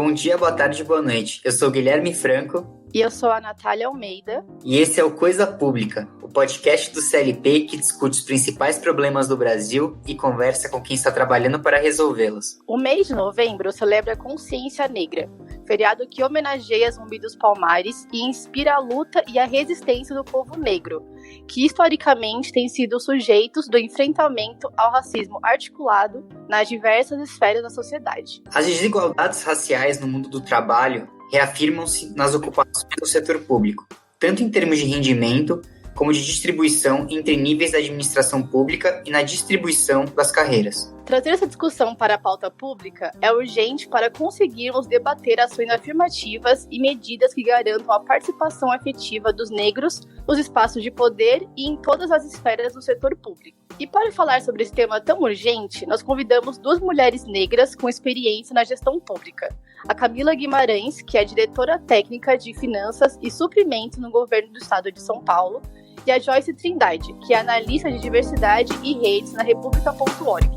Bom dia, boa tarde, boa noite. Eu sou o Guilherme Franco. E eu sou a Natália Almeida. E esse é o Coisa Pública, o podcast do CLP que discute os principais problemas do Brasil e conversa com quem está trabalhando para resolvê-los. O mês de novembro celebra a Consciência Negra, feriado que homenageia Zumbi dos Palmares e inspira a luta e a resistência do povo negro, que historicamente tem sido sujeitos do enfrentamento ao racismo articulado nas diversas esferas da sociedade. As desigualdades raciais no mundo do trabalho reafirmam-se nas ocupações do setor público, tanto em termos de rendimento, como de distribuição entre níveis da administração pública e na distribuição das carreiras. Trazer essa discussão para a pauta pública é urgente para conseguirmos debater ações afirmativas e medidas que garantam a participação efetiva dos negros nos espaços de poder e em todas as esferas do setor público. E para falar sobre esse tema tão urgente, nós convidamos duas mulheres negras com experiência na gestão pública. A Camila Guimarães, que é diretora técnica de finanças e suprimento no governo do estado de São Paulo, e a Joyce Trindade, que é analista de diversidade e redes na República.org.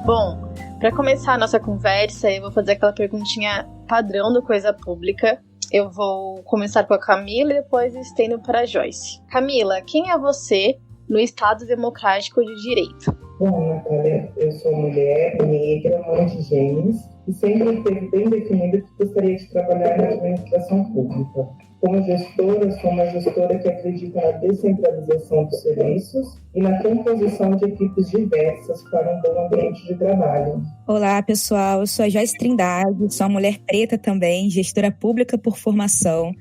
Bom, para começar a nossa conversa, eu vou fazer aquela perguntinha padrão do Coisa Pública. Eu vou começar com a Camila e depois estendo para a Joyce. Camila, quem é você no Estado Democrático de Direito? Bom, Natália, eu sou mulher, negra, mãe de gêmeos e sempre teve bem definido que gostaria de trabalhar na administração pública. Como gestora, sou uma gestora que acredita na descentralização dos serviços e na composição de equipes diversas para um bom ambiente de trabalho. Olá, pessoal. Eu sou a Joyce Trindade, sou uma mulher preta também, gestora pública por formação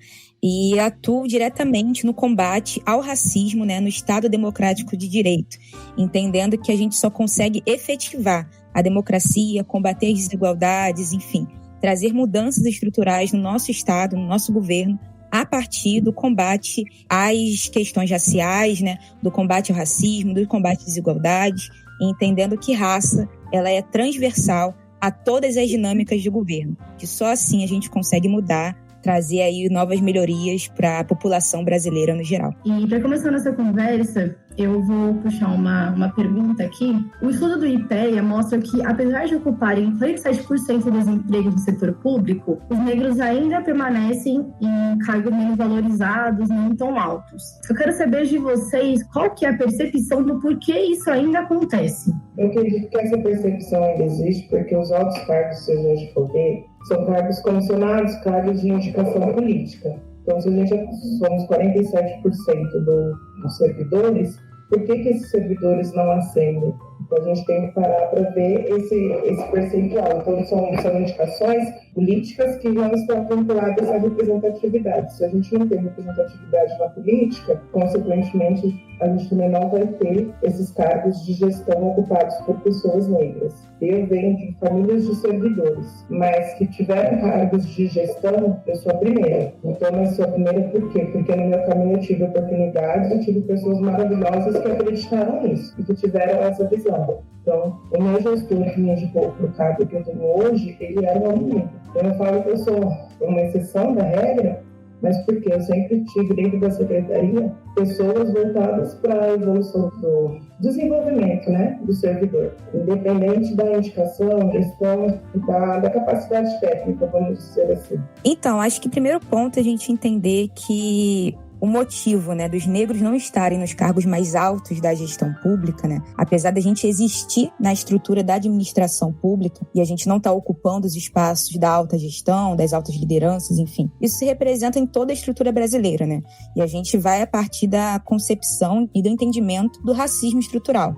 e atuo diretamente no combate ao racismo, no Estado Democrático de Direito, entendendo que a gente só consegue efetivar a democracia, combater as desigualdades, enfim, trazer mudanças estruturais no nosso Estado, no nosso governo, a partir do combate às questões raciais, do combate ao racismo, do combate às desigualdades, entendendo que raça ela é transversal a todas as dinâmicas de governo, que só assim a gente consegue mudar, trazer aí novas melhorias para a população brasileira no geral. E para começar nossa conversa, eu vou puxar uma pergunta aqui. O estudo do IPEA mostra que, apesar de ocuparem 47% dos empregos do setor público, os negros ainda permanecem em cargos menos valorizados, não tão altos. Eu quero saber de vocês qual que é a percepção do porquê isso ainda acontece. Eu acredito que essa percepção ainda existe porque os altos cargos, se a gente for ver, são cargos comissionados, cargos de indicação política. Então, se a gente somos 47% dos servidores, por que esses servidores não ascendem? Então, a gente tem que parar para ver esse percentual. Então, são indicações políticas que não estão vinculadas à representatividade. Se a gente não tem representatividade na política, consequentemente, a gente também não vai ter esses cargos de gestão ocupados por pessoas negras. Eu venho de famílias de servidores, mas que tiveram cargos de gestão, eu sou a primeira. Então, eu sou a primeira por quê? Porque no meu caminho eu tive oportunidades, eu tive pessoas maravilhosas que acreditaram nisso e que tiveram essa visão. Então, o meu gestor que me indicou para o cargo que eu tenho hoje, ele era um homem negro. Então, eu falo que eu sou uma exceção da regra, mas porque eu sempre tive dentro da secretaria pessoas voltadas para a evolução do desenvolvimento, do servidor, independente da indicação, gestão, da capacidade técnica, vamos dizer assim. Então, acho que o primeiro ponto é a gente entender que o motivo, dos negros não estarem nos cargos mais altos da gestão pública, apesar da gente existir na estrutura da administração pública e a gente não estar ocupando os espaços da alta gestão, das altas lideranças, enfim, isso se representa em toda a estrutura brasileira, E a gente vai a partir da concepção e do entendimento do racismo estrutural.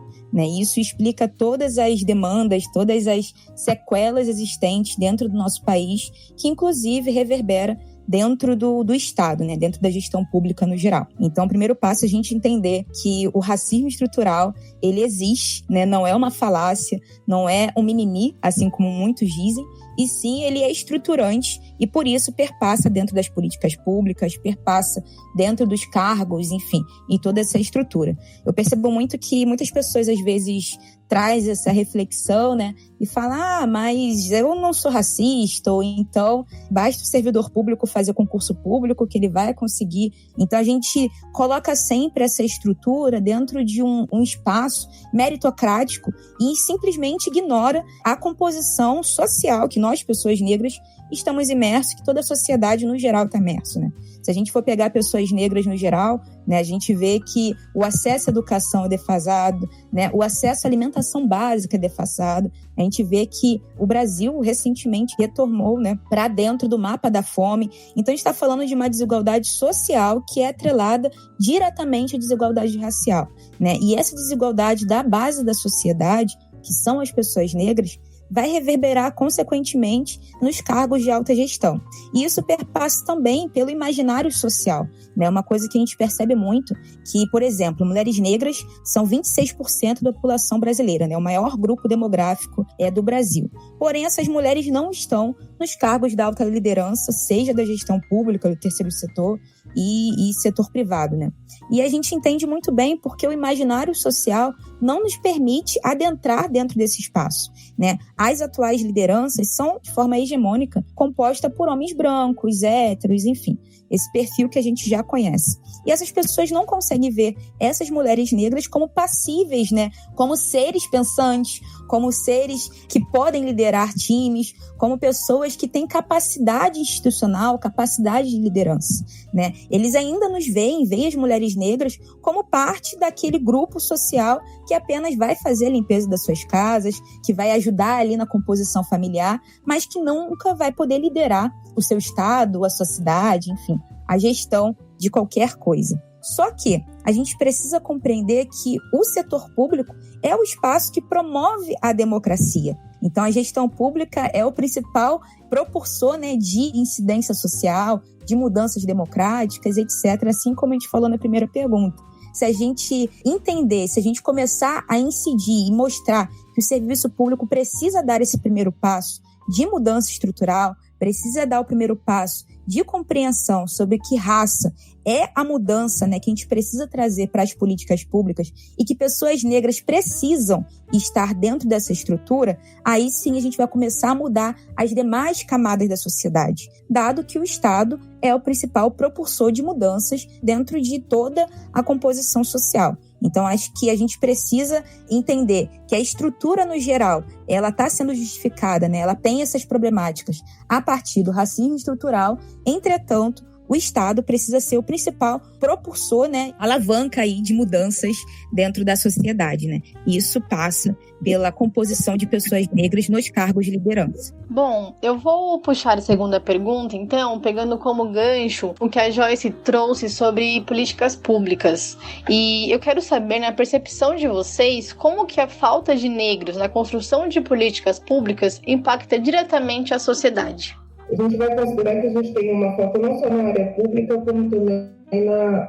Isso explica todas as demandas, todas as sequelas existentes dentro do nosso país, que inclusive reverbera dentro do Estado, dentro da gestão pública no geral. Então, o primeiro passo é a gente entender que o racismo estrutural, ele existe, não é uma falácia, não é um mimimi, assim como muitos dizem, e sim, ele é estruturante e, por isso, perpassa dentro das políticas públicas, perpassa dentro dos cargos, enfim, em toda essa estrutura. Eu percebo muito que muitas pessoas, às vezes, traz essa reflexão, né? E fala, mas eu não sou racista, ou então basta o servidor público fazer concurso público que ele vai conseguir. Então a gente coloca sempre essa estrutura dentro de um espaço meritocrático e simplesmente ignora a composição social que nós, pessoas negras, estamos imersos, que toda a sociedade no geral está imersa, né? Se a gente for pegar pessoas negras no geral, né, a gente vê que o acesso à educação é defasado, né, o acesso à alimentação básica é defasado. A gente vê que o Brasil recentemente retornou, né, para dentro do mapa da fome. Então a gente está falando de uma desigualdade social que é atrelada diretamente à desigualdade racial, né? E essa desigualdade da base da sociedade, que são as pessoas negras, vai reverberar, consequentemente, nos cargos de alta gestão. E isso perpassa também pelo imaginário social, né? Uma coisa que a gente percebe muito, que, por exemplo, mulheres negras são 26% da população brasileira, né? O maior grupo demográfico do Brasil. Porém, essas mulheres não estão nos cargos da alta liderança, seja da gestão pública, do terceiro setor e setor privado, né? E a gente entende muito bem porque o imaginário social não nos permite adentrar dentro desse espaço, né? As atuais lideranças são, de forma hegemônica, composta por homens brancos, héteros, enfim, esse perfil que a gente já conhece. E essas pessoas não conseguem ver essas mulheres negras como passíveis, né? Como seres pensantes, como seres que podem liderar times, como pessoas que têm capacidade institucional, capacidade de liderança, né? Eles ainda nos veem as mulheres negras como parte daquele grupo social que apenas vai fazer a limpeza das suas casas, que vai ajudar ali na composição familiar, mas que nunca vai poder liderar o seu estado, a sua cidade, enfim, a gestão de qualquer coisa. Só que a gente precisa compreender que o setor público é o espaço que promove a democracia. Então, a gestão pública é o principal propulsor, né, de incidência social, de mudanças democráticas, etc., assim como a gente falou na primeira pergunta. Se a gente entender, se a gente começar a incidir e mostrar que o serviço público precisa dar esse primeiro passo de mudança estrutural, precisa dar o primeiro passo de compreensão sobre que raça é a mudança, né, que a gente precisa trazer para as políticas públicas e que pessoas negras precisam estar dentro dessa estrutura, aí sim a gente vai começar a mudar as demais camadas da sociedade, dado que o Estado é o principal propulsor de mudanças dentro de toda a composição social. Então, acho que a gente precisa entender que a estrutura, no geral, ela está sendo justificada, né? Ela tem essas problemáticas a partir do racismo estrutural. Entretanto, o Estado precisa ser o principal propulsor, né, alavanca aí de mudanças dentro da sociedade, né? E isso passa pela composição de pessoas negras nos cargos de liderança. Bom, eu vou puxar a segunda pergunta, então, pegando como gancho o que a Joyce trouxe sobre políticas públicas. E eu quero saber, na percepção de vocês, como que a falta de negros na construção de políticas públicas impacta diretamente a sociedade. A gente vai considerar que a gente tem uma falta não só na área pública, como também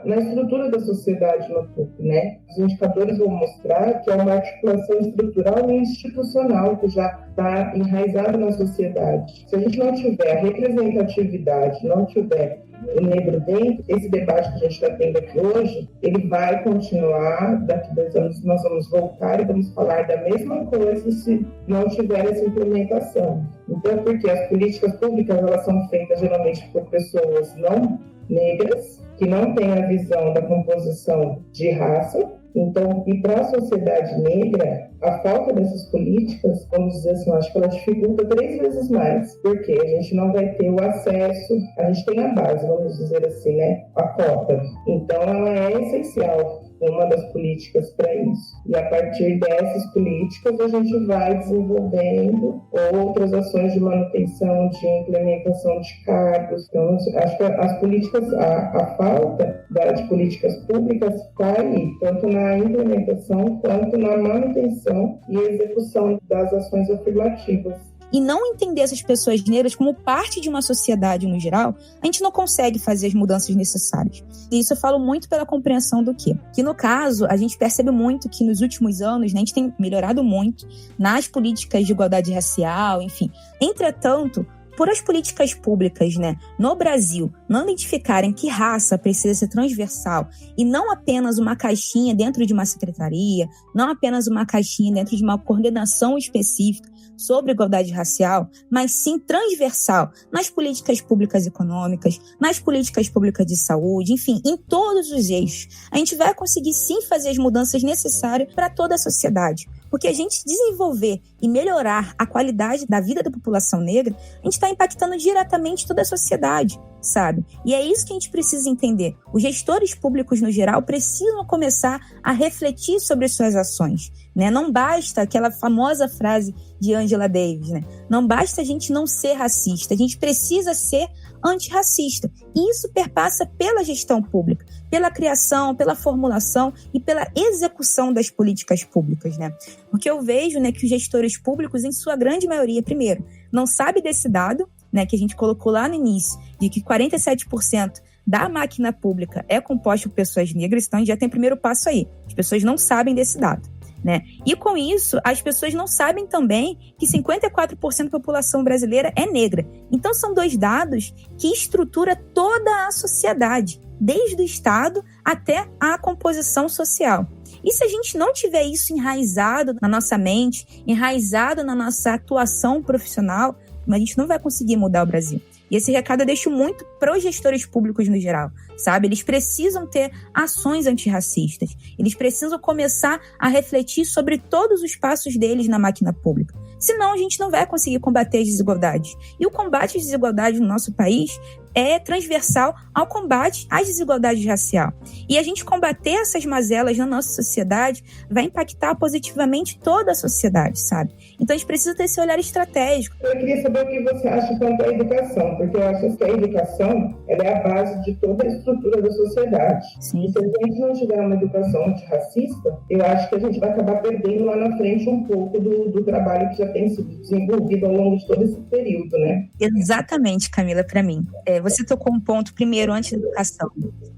na estrutura da sociedade no todo, né? Os indicadores vão mostrar que é uma articulação estrutural e institucional que já está enraizada na sociedade. Se a gente não tiver a representatividade, não tiver o negro dentro, esse debate que a gente está tendo aqui hoje, ele vai continuar, daqui 2 anos nós vamos voltar e vamos falar da mesma coisa se não tiver essa implementação. Então, porque as políticas públicas, elas são feitas geralmente por pessoas não negras, que não têm a visão da composição de raça. Então, e para a sociedade negra, a falta dessas políticas, vamos dizer assim, eu acho que ela dificulta 3 vezes mais, porque a gente não vai ter o acesso, a gente tem a base, vamos dizer assim, né, a cota. Então, ela é essencial, uma das políticas para isso. E a partir dessas políticas, a gente vai desenvolvendo outras ações de manutenção, de implementação de cargos. Então, acho que as políticas, a falta de políticas públicas está aí, tanto na implementação quanto na manutenção e execução das ações afirmativas. E não entender essas pessoas negras como parte de uma sociedade no geral, a gente não consegue fazer as mudanças necessárias. E isso eu falo muito pela compreensão do quê? Que no caso, a gente percebe muito que nos últimos anos, né, a gente tem melhorado muito nas políticas de igualdade racial, enfim. Entretanto, por as políticas públicas, né, no Brasil não identificarem que raça precisa ser transversal e não apenas uma caixinha dentro de uma secretaria, não apenas uma caixinha dentro de uma coordenação específica sobre igualdade racial, mas sim transversal nas políticas públicas econômicas, nas políticas públicas de saúde, enfim, em todos os eixos. A gente vai conseguir sim fazer as mudanças necessárias para toda a sociedade. Porque a gente desenvolver e melhorar a qualidade da vida da população negra, a gente está impactando diretamente toda a sociedade, sabe? E é isso que a gente precisa entender. Os gestores públicos, no geral, precisam começar a refletir sobre suas ações, né? Não basta aquela famosa frase de Angela Davis, né? Não basta a gente não ser racista, a gente precisa ser antirracista. E isso perpassa pela gestão pública, pela criação, pela formulação e pela execução das políticas públicas, né? Porque eu vejo, né, que os gestores públicos, em sua grande maioria, primeiro, não sabe desse dado, né, que a gente colocou lá no início, de que 47% da máquina pública é composta por pessoas negras, então a gente já tem o primeiro passo aí. As pessoas não sabem desse dado, né? E com isso, as pessoas não sabem também que 54% da população brasileira é negra. Então são dois dados que estruturam toda a sociedade, desde o Estado até a composição social. E se a gente não tiver isso enraizado na nossa mente, enraizado na nossa atuação profissional, a gente não vai conseguir mudar o Brasil. E esse recado eu deixo muito para os gestores públicos no geral, sabe? Eles precisam ter ações antirracistas. Eles precisam começar a refletir sobre todos os passos deles na máquina pública. Senão a gente não vai conseguir combater as desigualdades. E o combate às desigualdades no nosso país é transversal ao combate às desigualdades raciais. E a gente combater essas mazelas na nossa sociedade vai impactar positivamente toda a sociedade, sabe? Então a gente precisa ter esse olhar estratégico. Eu queria saber o que você acha quanto à educação, porque eu acho que a educação ela é a base de toda a estrutura da sociedade. Sim. E se a gente não tiver uma educação antirracista, eu acho que a gente vai acabar perdendo lá na frente um pouco do trabalho que já tem sido desenvolvido ao longo de todo esse período, né? Exatamente, Camila, para mim. Você tocou um ponto primeiro antes da educação,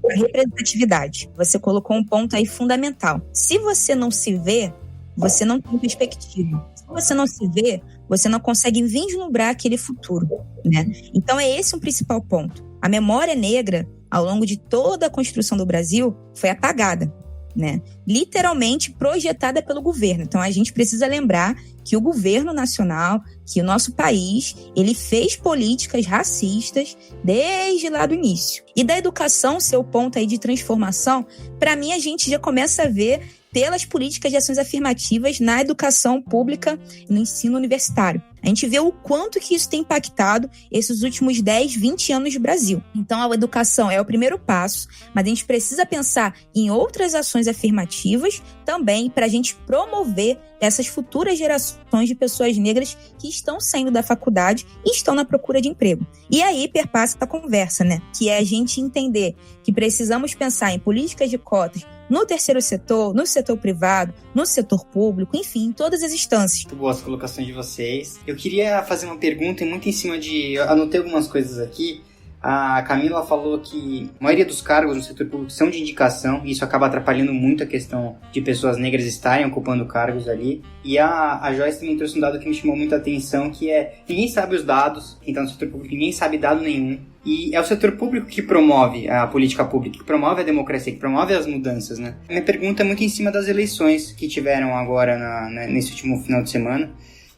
a representatividade. Você colocou um ponto aí fundamental. Se você não se vê, você não tem perspectiva. Se você não se vê, você não consegue vislumbrar aquele futuro, né? Então é esse um principal ponto. A memória negra, ao longo de toda a construção do Brasil, foi apagada, né? Literalmente projetada pelo governo. Então a gente precisa lembrar que o governo nacional, que o nosso país, ele fez políticas racistas desde lá do início. E da educação, seu ponto aí de transformação, para mim a gente já começa a ver pelas políticas de ações afirmativas na educação pública e no ensino universitário. A gente vê o quanto que isso tem impactado esses últimos 10, 20 anos de Brasil. Então, a educação é o primeiro passo, mas a gente precisa pensar em outras ações afirmativas também para a gente promover essas futuras gerações de pessoas negras que estão saindo da faculdade e estão na procura de emprego. E aí perpassa a conversa, né? Que é a gente entender que precisamos pensar em políticas de cotas no terceiro setor, no setor privado, no setor público, enfim, em todas as instâncias. Muito boas colocações de vocês. Eu queria fazer uma pergunta muito em cima de... Eu anotei algumas coisas aqui. A Camila falou que a maioria dos cargos no setor público são de indicação, e isso acaba atrapalhando muito a questão de pessoas negras estarem ocupando cargos ali. E a Joyce também trouxe um dado que me chamou muita atenção, que é, ninguém sabe os dados, quem está no setor público, ninguém sabe dado nenhum. E é o setor público que promove a política pública, que promove a democracia, que promove as mudanças, né? Minha pergunta é muito em cima das eleições que tiveram agora nesse último final de semana.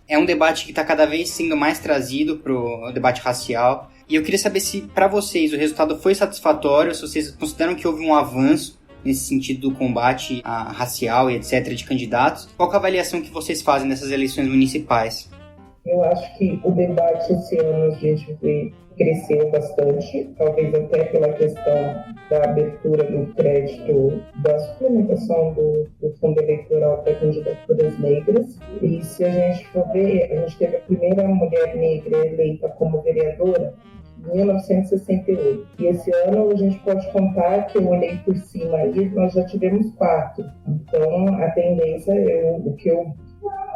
É um debate que está cada vez sendo mais trazido para o debate racial. E eu queria saber se, para vocês, o resultado foi satisfatório, se vocês consideram que houve um avanço nesse sentido do combate racial e etc. de candidatos. Qual que é a avaliação que vocês fazem dessas eleições municipais? Eu acho que o debate esse ano a gente cresceu bastante, talvez até pela questão da abertura do crédito, da suplementação do fundo eleitoral para candidaturas negras. E se a gente for ver, a gente teve a primeira mulher negra eleita como vereadora em 1968. E esse ano a gente pode contar que eu olhei por cima e nós já tivemos 4. Então a tendência, o que eu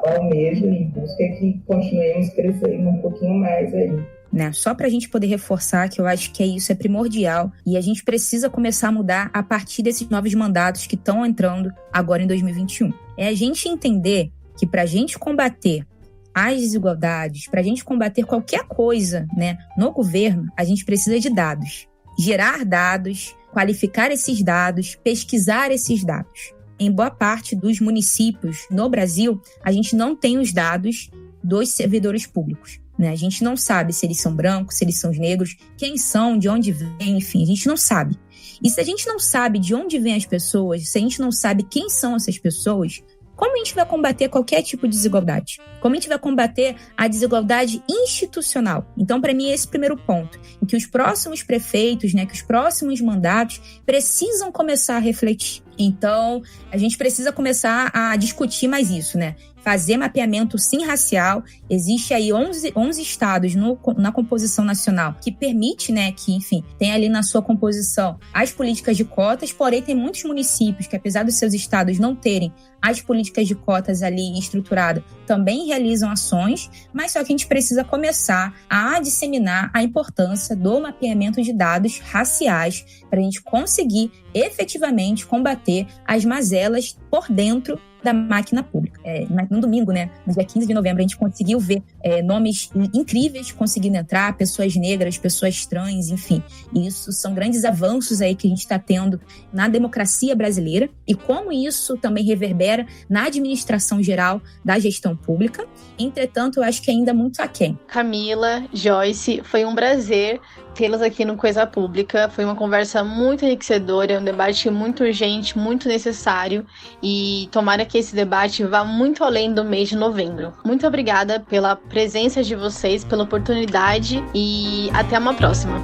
almejo e busco é que continuemos crescendo um pouquinho mais aí. Né? Só para a gente poder reforçar que eu acho que isso é primordial e a gente precisa começar a mudar a partir desses novos mandatos que estão entrando agora em 2021. É a gente entender que para a gente combater as desigualdades, para a gente combater qualquer coisa, né, no governo, a gente precisa de dados. Gerar dados, qualificar esses dados, pesquisar esses dados. Em boa parte dos municípios no Brasil, a gente não tem os dados dos servidores públicos, né? A gente não sabe se eles são brancos, se eles são negros, quem são, de onde vêm, enfim, a gente não sabe. E se a gente não sabe de onde vêm as pessoas, se a gente não sabe quem são essas pessoas, como a gente vai combater qualquer tipo de desigualdade? Como a gente vai combater a desigualdade institucional? Então, para mim, esse é o primeiro ponto, em que os próximos prefeitos, né, que os próximos mandatos precisam começar a refletir. Então, a gente precisa começar a discutir mais isso, né? Fazer mapeamento, sim, racial. Existe aí 11 estados na composição nacional que permite, né, que, enfim, tem ali na sua composição as políticas de cotas, porém tem muitos municípios que, apesar dos seus estados não terem as políticas de cotas ali estruturadas, também realizam ações, mas só que a gente precisa começar a disseminar a importância do mapeamento de dados raciais para a gente conseguir efetivamente combater as mazelas por dentro da máquina pública. No domingo, né, no dia 15 de novembro, a gente conseguiu ver nomes incríveis conseguindo entrar, pessoas negras, pessoas trans, enfim. E isso são grandes avanços aí que a gente está tendo na democracia brasileira e como isso também reverbera na administração geral da gestão pública. Entretanto, eu acho que ainda muito aquém. Camila, Joyce, foi um prazer tê-las aqui no Coisa Pública. Foi uma conversa muito enriquecedora, um debate muito urgente, muito necessário e tomara que esse debate vá muito além do mês de novembro. Muito obrigada pela presença de vocês, pela oportunidade e até uma próxima.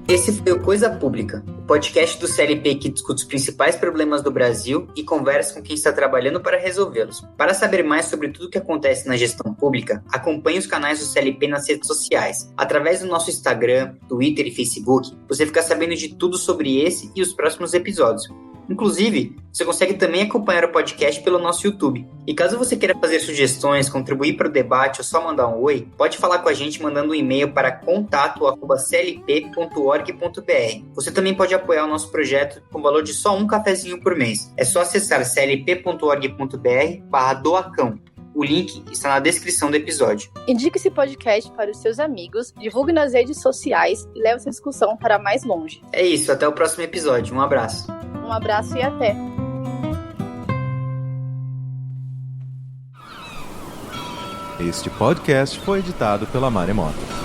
Esse foi o Coisa Pública, o podcast do CLP que discute os principais problemas do Brasil e conversa com quem está trabalhando para resolvê-los. Para saber mais sobre tudo o que acontece na gestão pública, acompanhe os canais do CLP nas redes sociais. Através do nosso Instagram, Twitter e Facebook, você fica sabendo de tudo sobre esse e os próximos episódios. Inclusive, você consegue também acompanhar o podcast pelo nosso YouTube. E caso você queira fazer sugestões, contribuir para o debate ou só mandar um oi, pode falar com a gente mandando um e-mail para contato@clp.org.br. Você também pode apoiar o nosso projeto com o valor de só um cafezinho por mês. É só acessar clp.org.br/doacão. O link está na descrição do episódio. Indique esse podcast para os seus amigos, divulgue nas redes sociais e leve essa discussão para mais longe. É isso, até o próximo episódio. Um abraço. Um abraço e até! Este podcast foi editado pela Maremoto.